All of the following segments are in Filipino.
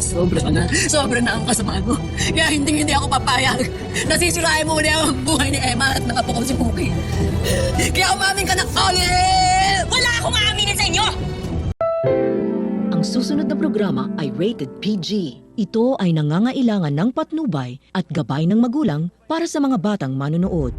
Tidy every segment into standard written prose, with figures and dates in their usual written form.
Sobra na ang kasama mo. Kaya hindi ako papayag. Nasisirain mo ulit ang buhay ni Emma at nakapo ko si Cookie. Kaya umamin ka ng solid! Wala akong aaminin sa inyo! Ang susunod na programa ay rated PG. Ito ay nangangailangan ng patnubay at gabay ng magulang para sa mga batang manonood.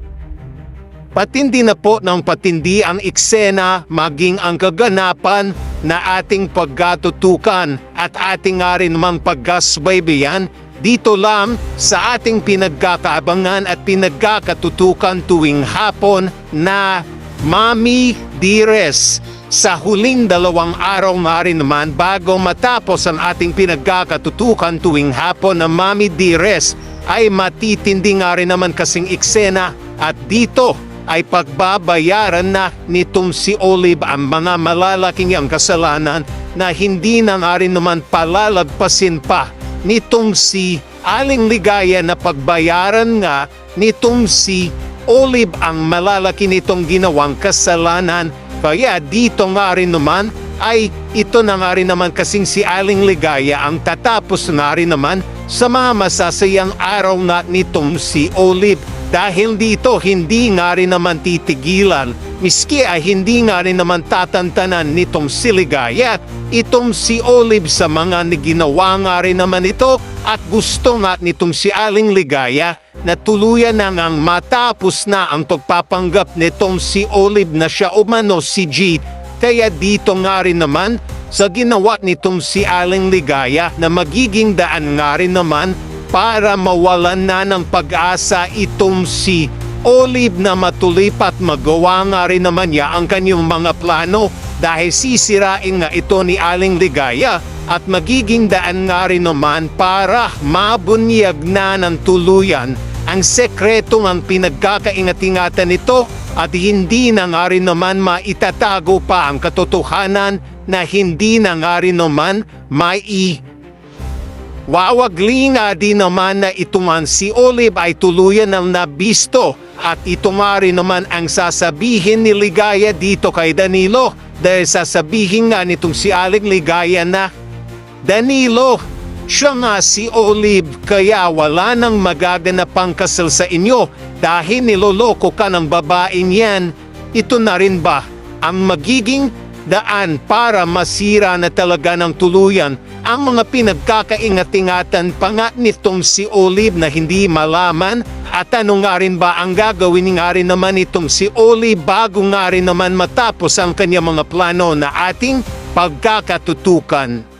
Patindi na po ng patindi ang eksena maging ang kaganapan na ating pagkatutukan at ating nga rin mang pagkasbaybayan dito lang sa ating pinagkakaabangan at pinagkakatutukan tuwing hapon na Mami Dearest. Sa huling 2 araw nga rin naman bago matapos ang ating pinagkakatutukan tuwing hapon na Mami Dearest ay matitindi nga rin naman kasing eksena at dito ay pagbabayaran na nitong si Olive ang mga malalaking ang kasalanan na hindi na nga rin naman palalagpasin pa nitong si Aling Ligaya na pagbayaran nga nitong si Olive ang malalaki nitong ginawang kasalanan. Kaya dito nga rin naman ay ito na nga rin naman kasing si Aling Ligaya ang tatapos nga rin naman sa mga masasayang araw nga nitong si Olive. Dahil dito hindi nga rin naman titigilan, miski ay hindi nga rin naman tatantanan nitong si Ligaya, itong si Olive sa mga ginawa nga rin naman ito at gusto nga nitong si Aling Ligaya na tuluyan na ngang matapos na ang pagpapanggap nitong si Olive na siya umano si G. Kaya dito nga rin naman sa ginawa nitong si Aling Ligaya na magiging daan nga rin naman para mawalan na ng pag-asa itong si Olive na matuloy pa't magawa nga rin naman niya ang kanyang mga plano dahil sisirain nga ito ni Aling Ligaya at magiging daan nga rin naman para mabunyag na ng tuluyan ang sekretong ang pinagkakaingat-ingatan nito at hindi na nga rin naman maitatago pa ang katotohanan na hindi na nga rin naman wawagli nga din naman na ito man si Olive ay tuluyan ng nabisto at ito nga rin naman ang sasabihin ni Ligaya dito kay Danilo dahil sasabihin nga nitong si Aling Ligaya na Danilo, siya nga si Olive kaya wala nang magaganap pang kasal sa inyo dahil niloloko ka ng babaeng yan. Ito na rin ba ang magiging daan para masira na talaga ng tuluyan ang mga pinagkakaingat-ingatan pa nga nitong si Olive na hindi malaman at ano nga rin ba ang gagawin nga rin naman itong si Olive bago nga rin naman matapos ang kanyang mga plano na ating pagkakatutukan.